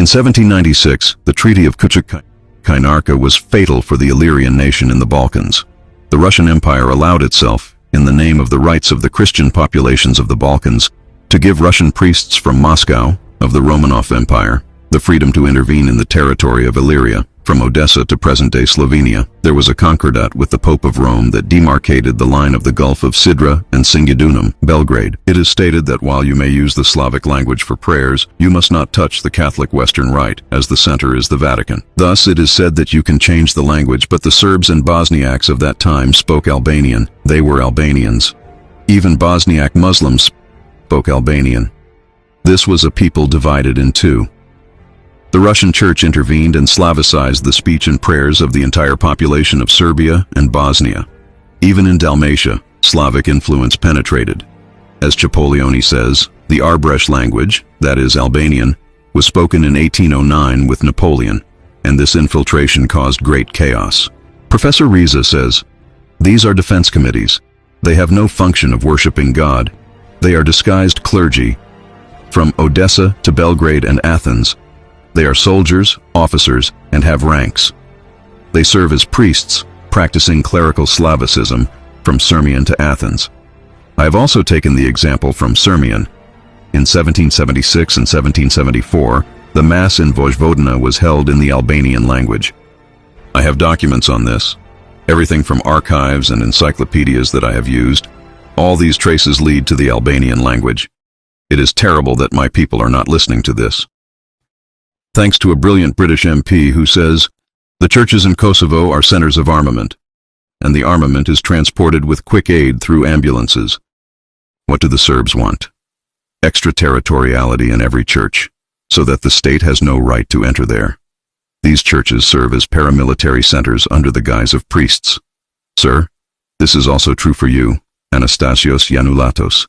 1796, the Treaty of Kuchak-Kainarka was fatal for the Illyrian nation in the Balkans. The Russian Empire allowed itself, in the name of the rights of the Christian populations of the Balkans, to give Russian priests from Moscow, of the Romanov Empire, the freedom to intervene in the territory of Illyria. From Odessa to present-day Slovenia, there was a concordat with the Pope of Rome that demarcated the line of the Gulf of Sidra and Singidunum, Belgrade. It is stated that while you may use the Slavic language for prayers, you must not touch the Catholic Western Rite, as the center is the Vatican. Thus, it is said that you can change the language, but the Serbs and Bosniaks of that time spoke Albanian. They were Albanians. Even Bosniak Muslims spoke Albanian. This was a people divided in two. The Russian Church intervened and Slavicized the speech and prayers of the entire population of Serbia and Bosnia. Even in Dalmatia, Slavic influence penetrated. As Cipollone says, the Arbresh language, that is Albanian, was spoken in 1809 with Napoleon, and this infiltration caused great chaos. Professor Riza says, "These are defense committees. They have no function of worshiping God. They are disguised clergy. From Odessa to Belgrade and Athens, they are soldiers, officers, and have ranks. They serve as priests, practicing clerical Slavicism from Sirmian to Athens. I have also taken the example from Sirmian. In 1776 and 1774, the Mass in Vojvodina was held in the Albanian language. I have documents on this, everything from archives and encyclopedias that I have used. All these traces lead to the Albanian language. It is terrible that my people are not listening to this." Thanks to a brilliant British MP who says, "The churches in Kosovo are centers of armament, and the armament is transported with quick aid through ambulances." What do the Serbs want? Extraterritoriality in every church, so that the state has no right to enter there. These churches serve as paramilitary centers under the guise of priests. Sir, this is also true for you, Anastasios Yanulatos,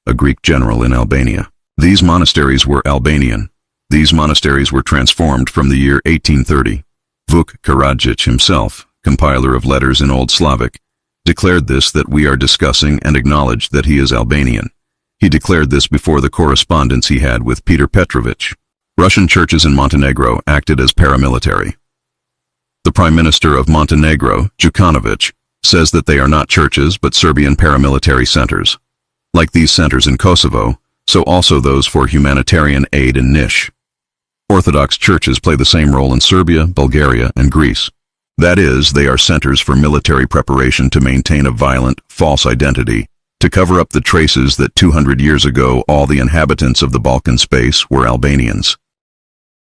a Greek general in Albania. These monasteries were Albanian. These monasteries were transformed from the year 1830. Vuk Karadžić himself, compiler of letters in Old Slavic, declared this that we are discussing and acknowledged that he is Albanian. He declared this before the correspondence he had with Peter Petrovich. Russian churches in Montenegro acted as paramilitary. The Prime Minister of Montenegro, Đukanović, says that they are not churches but Serbian paramilitary centers. Like these centers in Kosovo, so also those for humanitarian aid in Niš. Orthodox churches play the same role in Serbia, Bulgaria, and Greece. That is, they are centers for military preparation to maintain a violent, false identity, to cover up the traces that 200 years ago all the inhabitants of the Balkan space were Albanians.